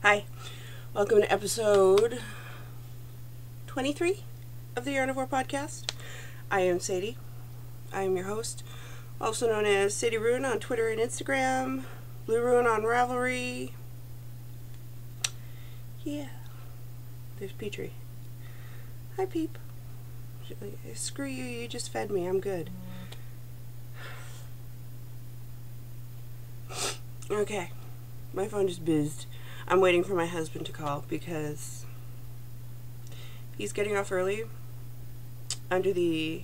Hi, welcome to episode 23 of the Yarnivore podcast. I am Sadie. I am your host, also known as Sadie Ruin on Twitter and Instagram, Blue Ruin on Ravelry. Yeah, there's Petrie. Hi, Peep. Screw you, you just fed me, I'm good. Okay, my phone just buzzed. I'm waiting for my husband to call because he's getting off early under the,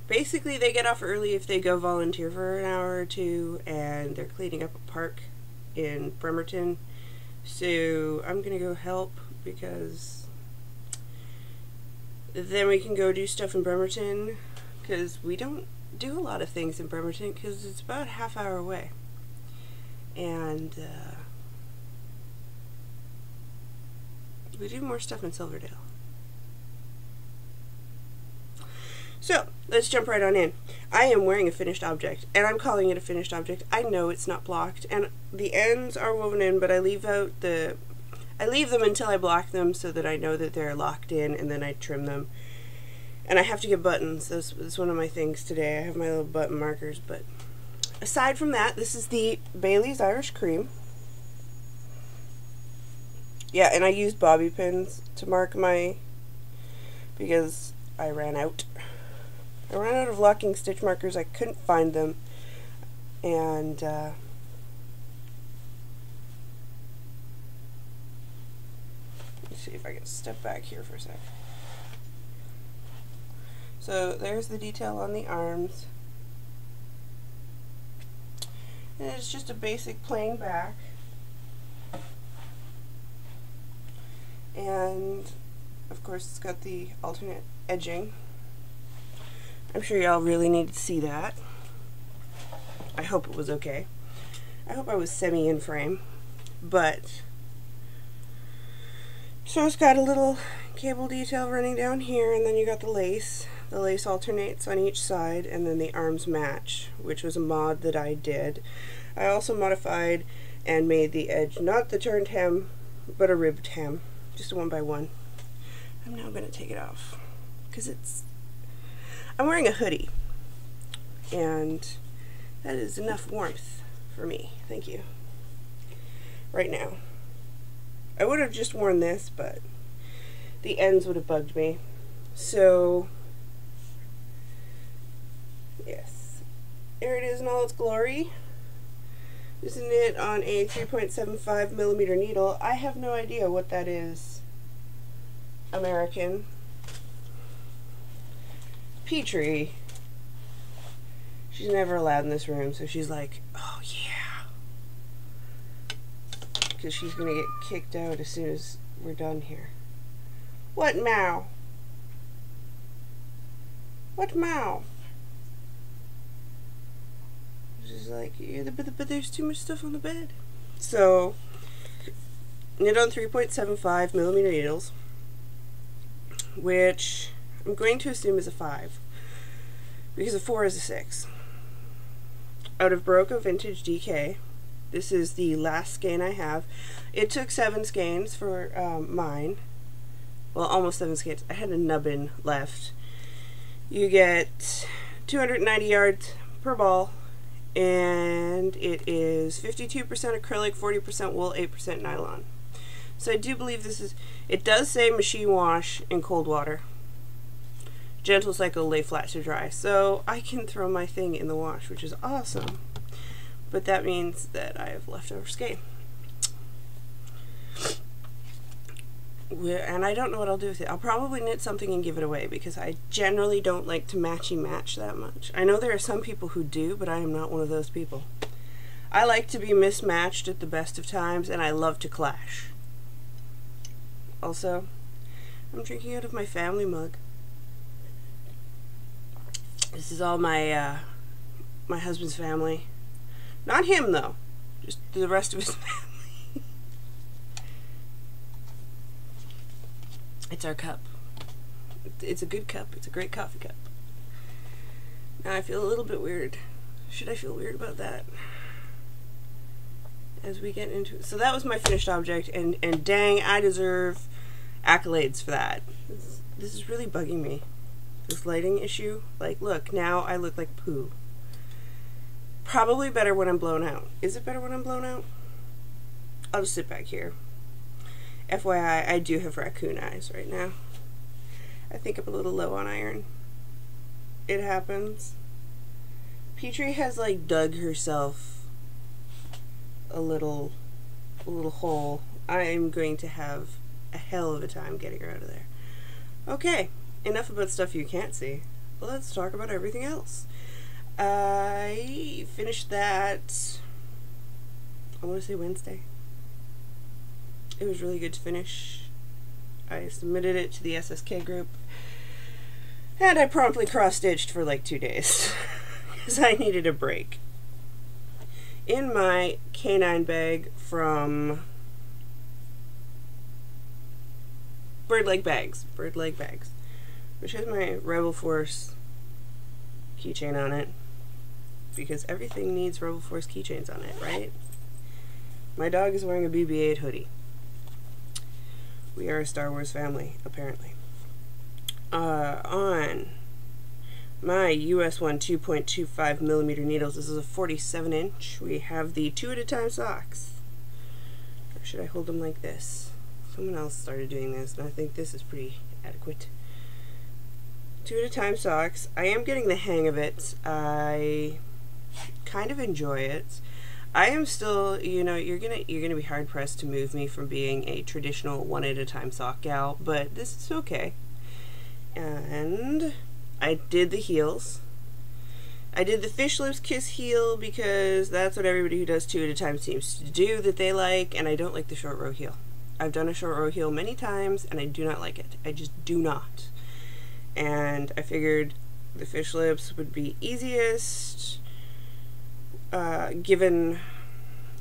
basically they get off early if they go volunteer for an hour or two, and they're cleaning up a park in Bremerton. So I'm gonna go help because then we can go do stuff in Bremerton, because we don't do a lot of things in Bremerton because it's about a half hour away, and we do more stuff in Silverdale. So let's jump right on in. I am wearing a finished object, and I'm calling it a finished object. I know it's not blocked, and the ends are woven in, but I leave them until I block them so that I know that they're locked in, and then I trim them. And I have to get buttons. That's one of my things today. I have my little button markers, but aside from that, this is the Bailey's Irish Cream. Yeah, and I used bobby pins to mark because I ran out. I ran out of locking stitch markers. I couldn't find them, and let's see if I can step back here for a sec. So there's the detail on the arms, and it's just a basic plain back, and of course it's got the alternate edging. I'm sure y'all really need to see that. I hope it was okay. I hope I was semi in frame, but so it's got a little cable detail running down here, and then you got the lace. The lace alternates on each side, and then the arms match, which was a mod that I did. I also modified and made the edge not the turned hem, but a ribbed hem, just a 1x1. I'm now going to take it off because I'm wearing a hoodie, and that is enough warmth for me. Thank you. Right now. I would have just worn this, but the ends would have bugged me. So yes, there it is in all its glory. Using it on a 3.75mm needle. I have no idea what that is. American. Petrie. She's never allowed in this room, so she's like, oh yeah. Because she's going to get kicked out as soon as we're done here. What meow? What meow? She's like, yeah, but there's too much stuff on the bed. So, knit on 3.75mm needles, which I'm going to assume is a 5, because a 4 is a 6. Out of Baroque Vintage DK. This is the last skein I have. It took 7 skeins for mine. Well, almost 7 skeins. I had a nubbin left. You get 290 yards per ball, and it is 52% acrylic, 40% wool, 8% nylon. So I do believe this is, it does say machine wash in cold water. Gentle cycle, lay flat to dry. So I can throw my thing in the wash, which is awesome. But that means that I have leftover skein. And I don't know what I'll do with it. I'll probably knit something and give it away, because I generally don't like to matchy-match that much. I know there are some people who do, but I am not one of those people. I like to be mismatched at the best of times, and I love to clash. Also, I'm drinking out of my family mug. This is all my my husband's family. Not him, though. Just the rest of his family. It's our cup. It's a good cup. It's a great coffee cup. Now I feel a little bit weird Should I feel weird about that? As we get into it. So that was my finished object, and dang, I deserve accolades for that. This is really bugging me. This lighting issue. Like, look, now I look like poo. Probably better when I'm blown out. Is it better when I'm blown out? I'll just sit back here. FYI, I do have raccoon eyes right now. I think I'm a little low on iron. It happens. Petrie has like dug herself a little hole. I'm going to have a hell of a time getting her out of there. Okay, enough about stuff you can't see. Let's talk about everything else. I finished that, I want to say Wednesday. It was really good to finish. I submitted it to the SSK group, and I promptly cross-stitched for like 2 days because I needed a break. In my canine bag from Bird Leg Bags, which has my Rebel Force keychain on it, because everything needs Rebel Force keychains on it, right? My dog is wearing a BB-8 hoodie. We are a Star Wars family, apparently. On my US 1 2.25 millimeter needles, this is a 47 inch. We have the 2 at a time socks. Or should I hold them like this? Someone else started doing this, and I think this is pretty adequate. 2 at a time socks. I am getting the hang of it. I kind of enjoy it. I am still, you know, you're gonna be hard pressed to move me from being a traditional 1 at a time sock gal, but this is okay. And I did the heels. I did the fish lips kiss heel because that's what everybody who does 2 at a time seems to do that they like, and I don't like the short row heel. I've done a short row heel many times and I do not like it. I just do not. And I figured the fish lips would be easiest, given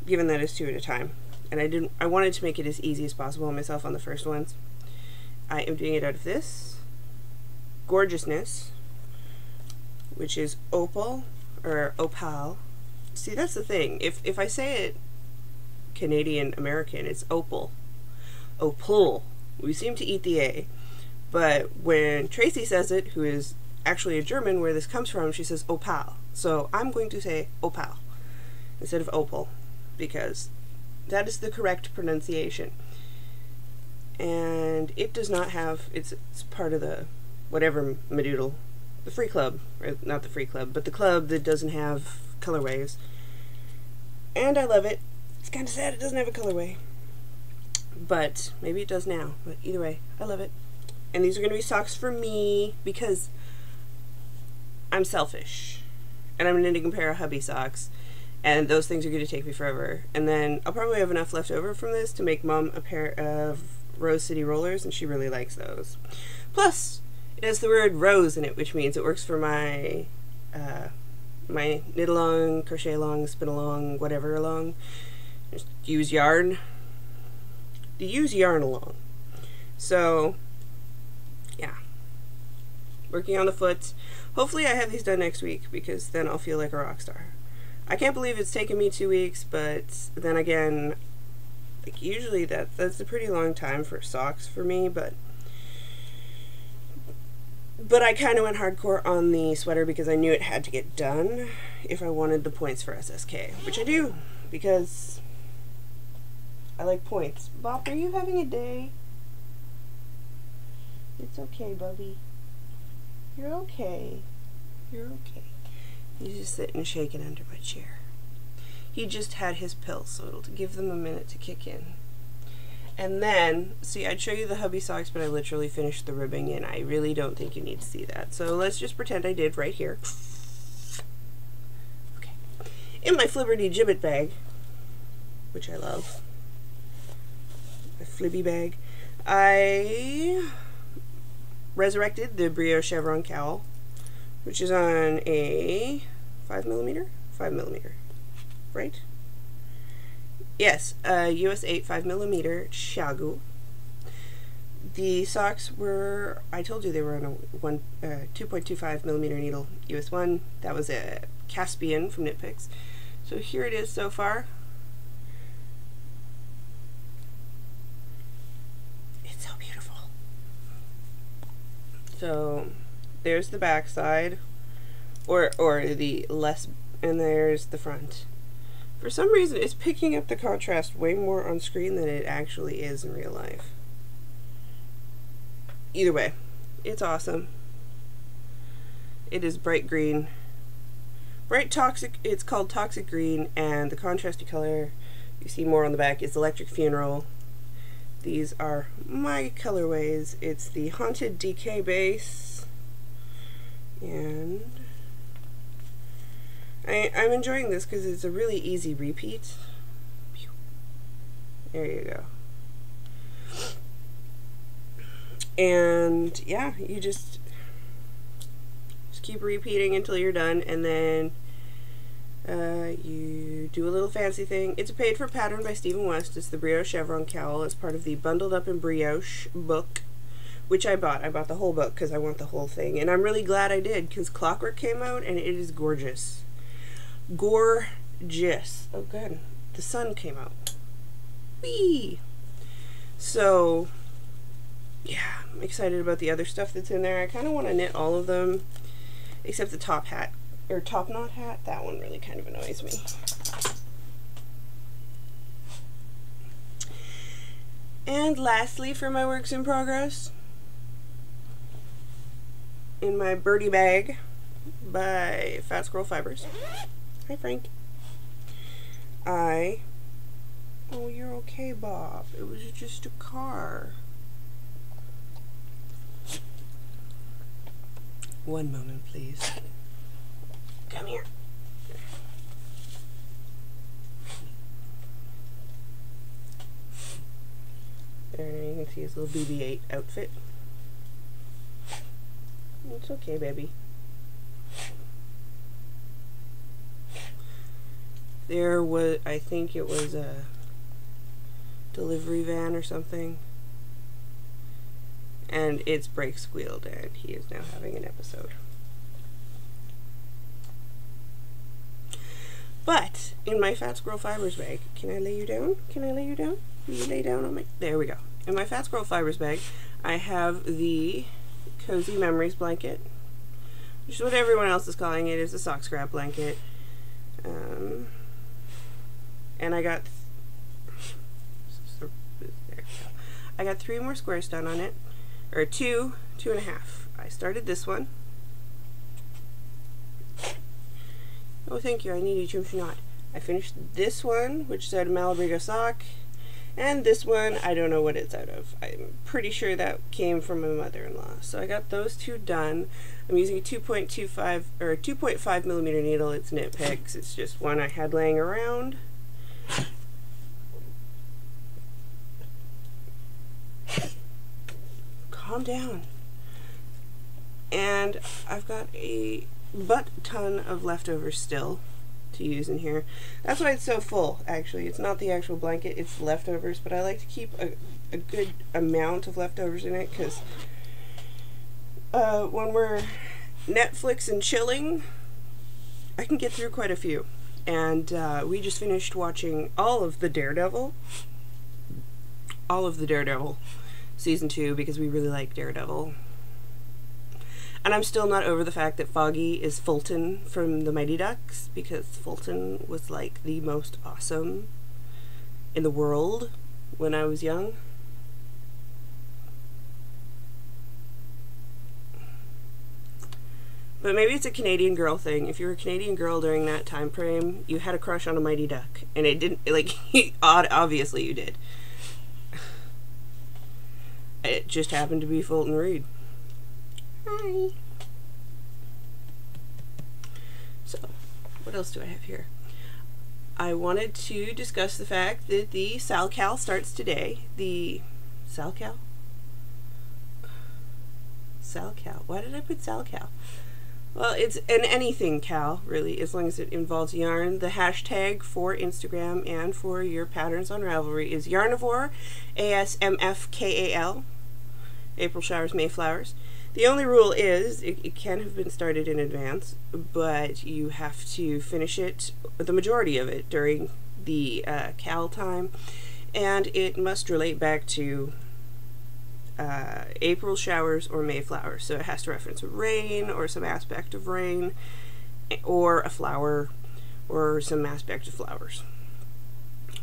that it's 2 at a time, and I wanted to make it as easy as possible on myself on the first ones. I am doing it out of this gorgeousness, which is opal or opal. See, that's the thing. If I say it Canadian American, it's opal. Opal. We seem to eat the A, but when Tracy says it, who is actually a German where this comes from, she says opal. So I'm going to say opal instead of opal, because that is the correct pronunciation. And it does not have, it's part of the whatever Madoodle, the free club, or not the free club, but the club that doesn't have colorways. And I love it. It's kind of sad it doesn't have a colorway, but maybe it does now. But either way, I love it. And these are going to be socks for me because I'm selfish, and I'm knitting a pair of hubby socks, and those things are going to take me forever. And then I'll probably have enough left over from this to make Mom a pair of Rose City rollers, and she really likes those. Plus, it has the word rose in it, which means it works for my my knit along, crochet along, spin along, whatever along. Just use yarn. To use yarn along. So, yeah. Working on the foot. Hopefully I have these done next week, because then I'll feel like a rock star. I can't believe it's taken me 2 weeks, but then again, like usually that's a pretty long time for socks for me, but I kind of went hardcore on the sweater because I knew it had to get done if I wanted the points for SSK, which I do, because I like points. Bop, are you having a day? It's okay, Bubby. You're okay. You're okay. He's just sitting and shaking under my chair. He just had his pills, so it'll give them a minute to kick in. And then, see, I'd show you the hubby socks, but I literally finished the ribbing, and I really don't think you need to see that. So let's just pretend I did right here. Okay. In my Flibberty Gibbet bag, which I love, my Flibby bag, I resurrected the Brio Chevron cowl, which is on a 5mm? 5mm, right? Yes, US 8 5mm Shagu. The socks were, I told you they were on a 2.25 millimeter needle US 1. That was a Caspian from Knit Picks. So here it is so far. It's so beautiful. So there's the back side, or the less, and there's the front. For some reason, it's picking up the contrast way more on screen than it actually is in real life. Either way, it's awesome. It is bright green. Bright toxic, it's called Toxic Green, and the contrasty color you see more on the back is Electric Funeral. These are my colorways. It's the Haunted DK base, and I'm enjoying this because it's a really easy repeat. There you go. And yeah, you just keep repeating until you're done, and then you do a little fancy thing. It's a paid for pattern by Stephen West. It's the Brioche Chevron Cowl. It's part of the Bundled Up in Brioche book, which I bought. I bought the whole book because I want the whole thing, and I'm really glad I did because Clockwork came out and it is gorgeous. Gorgeous. Oh good. The sun came out. Whee! So yeah, I'm excited about the other stuff that's in there. I kind of want to knit all of them except the top hat, or top knot hat. That one really kind of annoys me. And lastly, for my works in progress, in my birdie bag by Fat Squirrel Fibers. Hi Frank. Oh, you're okay, Bob. It was just a car. One moment, please. Come here. There, you can see his little BB-8 outfit. It's okay, baby. There was, I think it was a delivery van or something, and its brake squealed, and he is now having an episode. But in my Fat Squirrel Fibers bag, can I lay you down? Can I lay you down? Will you lay down on my... There we go. In my Fat Squirrel Fibers bag, I have the Cozy Memories blanket, which is what everyone else is calling it. It's a sock scrap blanket. And I got... I got 3 more squares done on it, or 2.5. I started this one. Oh, thank you. I need a chimp knot. I finished this one, which is out of Malabrigo sock, and this one, I don't know what it's out of. I'm pretty sure that came from my mother-in-law. So I got those 2 done. I'm using a 2.25 or 2.5 millimeter needle. It's Knit Picks. It's just one I had laying around. Calm down. And I've got a ton of leftovers still to use in here. That's why it's so full, actually. It's not the actual blanket, it's leftovers, but I like to keep a good amount of leftovers in it, because when we're Netflix and chilling, I can get through quite a few. And we just finished watching all of the Daredevil season 2 because we really like Daredevil. And I'm still not over the fact that Foggy is Fulton from the Mighty Ducks, because Fulton was like the most awesome in the world when I was young. But maybe it's a Canadian girl thing. If you were a Canadian girl during that time frame, you had a crush on a Mighty Duck. And it didn't, like, obviously you did. It just happened to be Fulton Reed. Hi. So, what else do I have here? I wanted to discuss the fact that the Sal-Cal starts today. The Sal-Cal? Sal-Cal. Why did I put Sal-Cal? Well, it's an anything cal, really, as long as it involves yarn. The hashtag for Instagram and for your patterns on Ravelry is Yarnivore, ASMFKAL. April showers, May flowers. The only rule is it can have been started in advance, but you have to finish it, the majority of it, during the cal time, and it must relate back to April showers or May flowers. So it has to reference rain or some aspect of rain, or a flower or some aspect of flowers.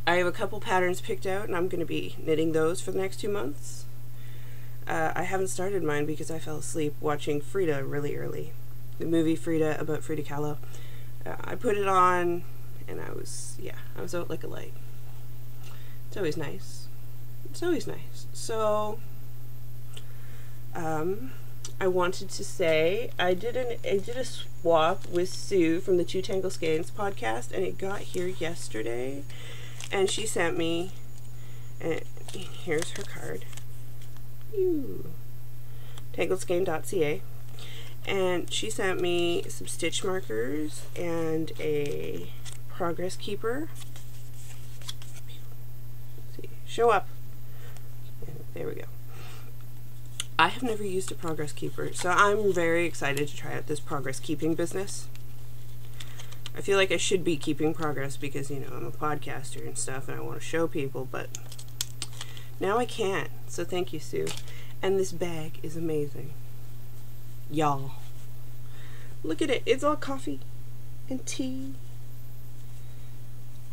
I have a couple patterns picked out, and I'm going to be knitting those for the next 2 months. I haven't started mine because I fell asleep watching Frida really early. The movie Frida, about Frida Kahlo. I put it on, and I was out like a light. It's always nice. It's always nice. So, I wanted to say I did a swap with Sue from the Two Tangle Skeins podcast, and it got here yesterday, and she sent me, and here's her card. TangledSkein.ca, and she sent me some stitch markers and a progress keeper. Let's see, show up. And there we go. I have never used a progress keeper, so I'm very excited to try out this progress keeping business. I feel like I should be keeping progress because, you know, I'm a podcaster and stuff and I want to show people, but now I can't. So thank you, Sue. And this bag is amazing. Y'all. Look at it. It's all coffee and tea.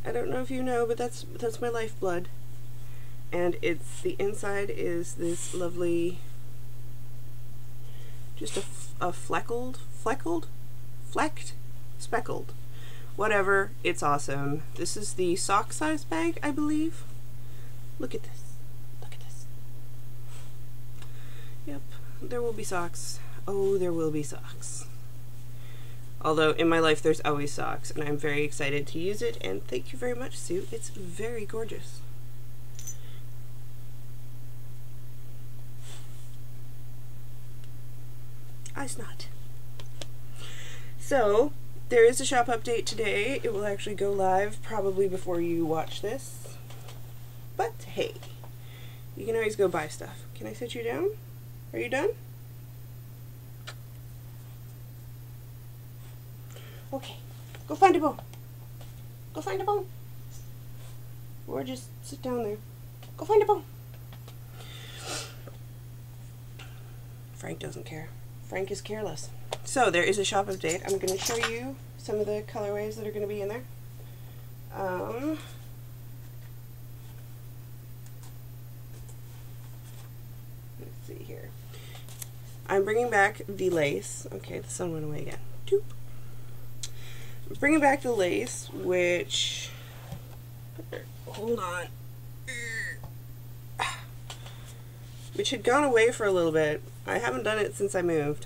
I don't know if you know, but that's my lifeblood. And it's, the inside is this lovely, just a flecked, speckled, whatever. It's awesome. This is the sock size bag, I believe. Look at this. Look at this. Yep, there will be socks. Oh, there will be socks. Although in my life there's always socks, and I'm very excited to use it, and thank you very much, Sue. It's very gorgeous. I snot. So, there is a shop update today. It will actually go live probably before you watch this. But hey, you can always go buy stuff. Can I sit you down? Are you done? Okay, go find a bone. Go find a bone. Or just sit down there. Go find a bone. Frank doesn't care. Frank is careless. So there is a shop update. I'm going to show you some of the colorways that are going to be in there. Let's see here. I'm bringing back the lace. Okay, the sun went away again. Doop. I'm bringing back the lace, which, hold on, which had gone away for a little bit. I haven't done it since I moved.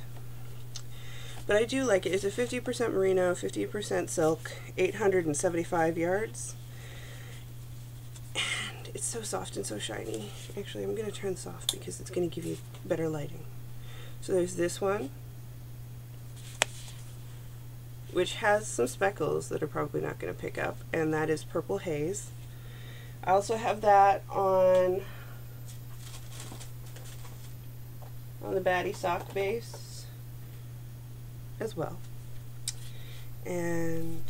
But I do like it. It's a 50% merino, 50% silk, 875 yards. And it's so soft and so shiny. Actually, I'm going to turn this off because it's going to give you better lighting. So there's this one, which has some speckles that are probably not going to pick up, and that is Purple Haze. I also have that on the baddie sock base as well. And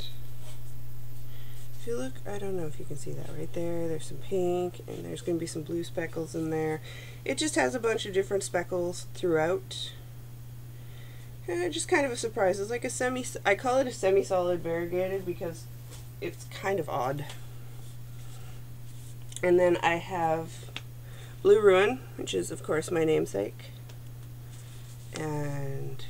if you look, I don't know if you can see that right there, there's some pink, and there's going to be some blue speckles in there. It just has a bunch of different speckles throughout. Just kind of a surprise. It's like a I call it a semi-solid variegated because it's kind of odd. And then I have Blue Ruin, which is of course my namesake. And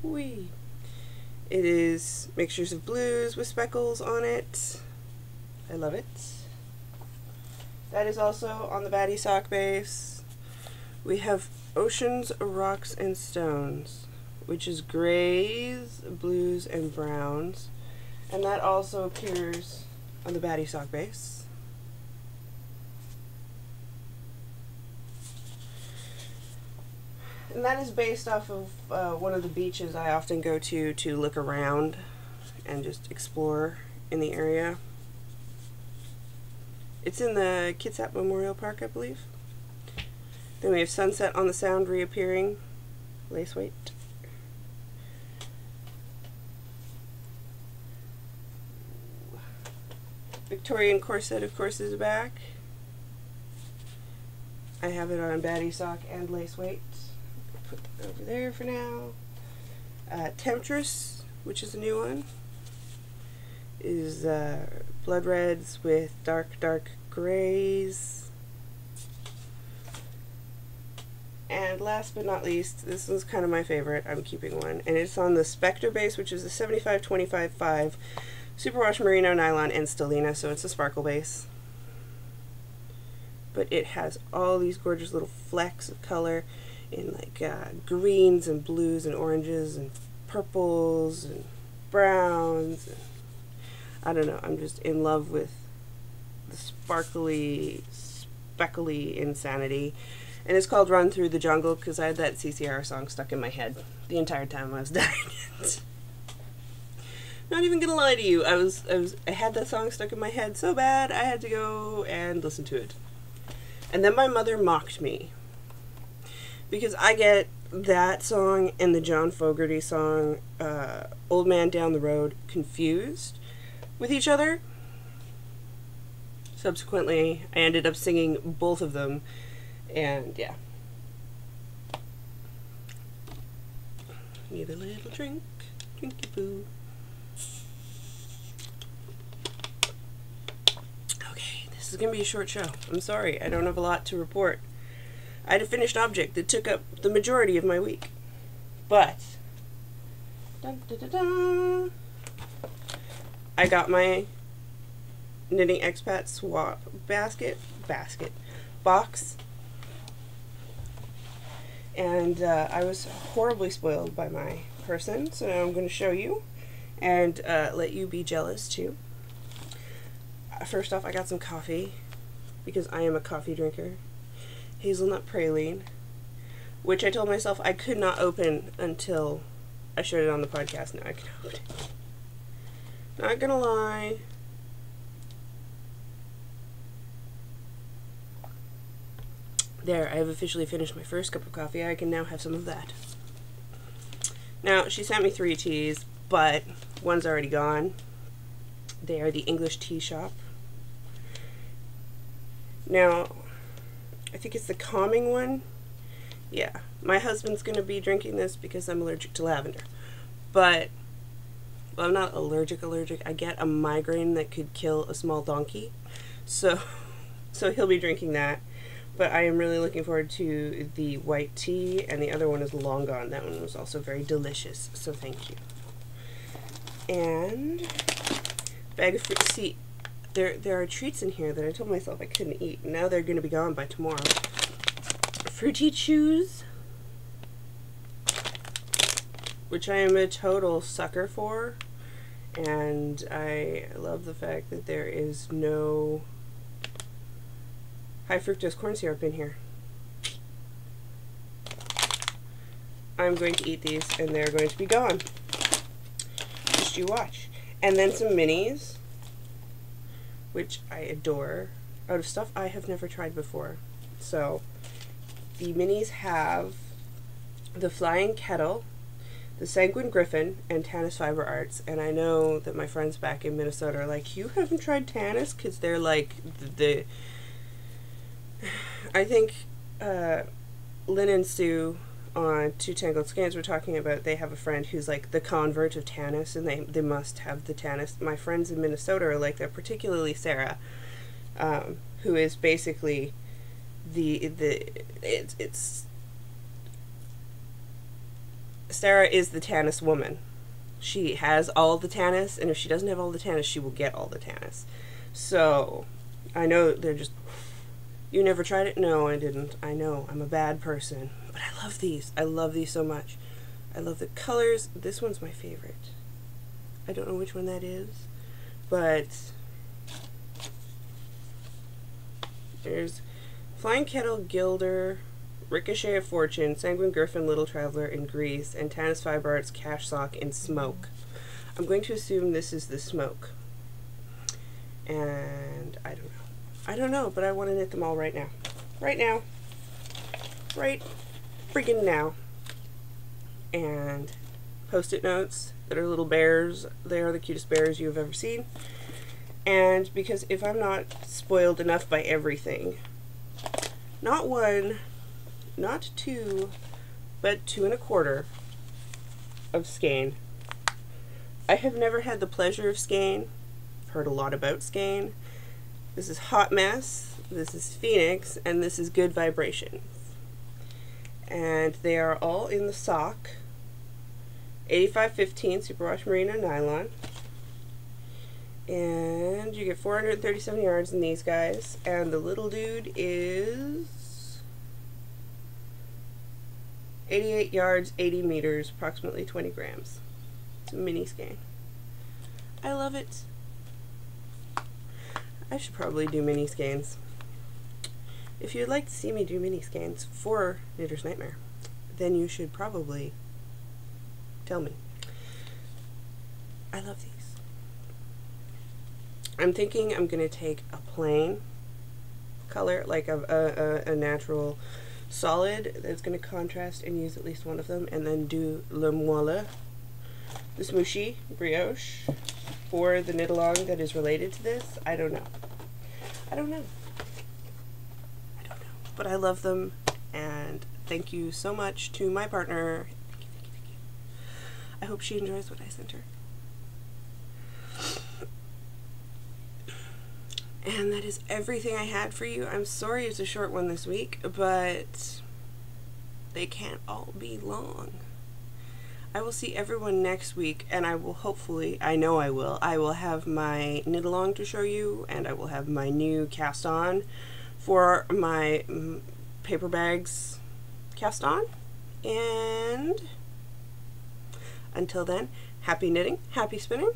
it is mixtures of blues with speckles on it. I love it. That is also on the baddie sock base. We have Oceans, Rocks, and Stones, which is grays, blues, and browns. And that also appears on the baddie sock base. And that is based off of one of the beaches I often go to look around and just explore in the area. It's in the Kitsap Memorial Park, I believe. Then we have Sunset on the Sound reappearing, lace weight. Victorian Corset, of course, is back. I have it on baddie sock and lace weight. Put that over there for now. Temptress, which is a new one, is blood reds with dark grays. And last but not least, this was kind of my favorite. I'm keeping one, and it's on the Spectre base, which is a 75-25-5 superwash merino nylon and stellina, so it's a sparkle base. But it has all these gorgeous little flecks of color in like greens and blues and oranges and purples and browns. And I don't know, I'm just in love with the sparkly, speckly insanity. And it's called Run Through the Jungle because I had that CCR song stuck in my head the entire time I was dying it. Not even gonna lie to you, I had that song stuck in my head so bad I had to go and listen to it. And then my mother mocked me because I get that song and the John Fogerty song Old Man Down the Road confused with each other. Subsequently, I ended up singing both of them, and yeah. Need a little drink, drinky boo. This is going to be a short show. I'm sorry, I don't have a lot to report. I had a finished object that took up the majority of my week. But, dun, dun, dun, dun, I got my Knitting Expat swap box. And I was horribly spoiled by my person, so now I'm going to show you and let you be jealous too. First off, I got some coffee, because I am a coffee drinker. Hazelnut praline, which I told myself I could not open until I showed it on the podcast. Now I can open it. Not gonna lie. There, I have officially finished my first cup of coffee. I can now have some of that. Now, she sent me 3 teas, but one's already gone. They are the English Tea Shop. Now, I think it's the calming one. Yeah, my husband's going to be drinking this because I'm allergic to lavender. But, well, I'm not allergic. I get a migraine that could kill a small donkey. So he'll be drinking that. But I am really looking forward to the white tea, and the other one is long gone. That one was also very delicious, so thank you. And bag of fruit. See, there are treats in here that I told myself I couldn't eat. Now they're going to be gone by tomorrow. Fruity Chews, which I am a total sucker for, and I love the fact that there is no high fructose corn syrup in here. I'm going to eat these and they're going to be gone. Just you watch. And then some minis, which I adore, out of stuff I have never tried before. So the minis have the Flying Kettle, the Sanguine Griffin, and Tanis Fiber Arts. And I know that my friends back in Minnesota are like, you haven't tried Tanis? Because they're like the I think Lynn and Sue on Two Tangled Skeins were talking about they have a friend who's like the convert of Tanis, and they must have the Tanis. My friends in Minnesota are like that, particularly Sarah, who is basically Sarah is the Tanis woman. She has all the Tanis, and if she doesn't have all the Tanis, she will get all the Tanis. So I know they're just, you never tried it? No, I didn't. I know, I'm a bad person. But I love these. I love these so much. I love the colors. This one's my favorite. I don't know which one that is, but there's Flying Kettle, Gilder, Ricochet of Fortune, Sanguine Griffin, Little Traveler in Grease, and Tanis Fiber Arts Cash Sock in Smoke. I'm going to assume this is the Smoke. And I don't know. I don't know, but I want to knit them all right now. Right now. right friggin' now. And post-it notes that are little bears. They are the cutest bears you have ever seen. And because if I'm not spoiled enough by everything, not 1, not 2, but 2 1/4 of skein. I have never had the pleasure of skein. I've heard a lot about skein. This is Hot Mess, this is Phoenix, and this is Good Vibrations. And they are all in the sock. 85/15 superwash merino nylon. And you get 437 yards in these guys. And the little dude is 88 yards, 80 meters, approximately 20 grams. It's a mini skein. I love it. I should probably do mini skeins. If you'd like to see me do mini skeins for Knitter's Nightmare, then you should probably tell me. I love these. I'm thinking I'm going to take a plain color, like a natural solid that's going to contrast and use at least one of them, and then do Le Moelle, the smooshy brioche, or the knit along that is related to this. I don't know. I don't know. I don't know. But I love them, and thank you so much to my partner. Thank you, thank you, thank you. I hope she enjoys what I sent her. And that is everything I had for you. I'm sorry it's a short one this week, but they can't all be long. I will see everyone next week, and I will hopefully, I know I will have my knit along to show you, and I will have my new cast on for my paper bags cast on. And until then, happy knitting, happy spinning.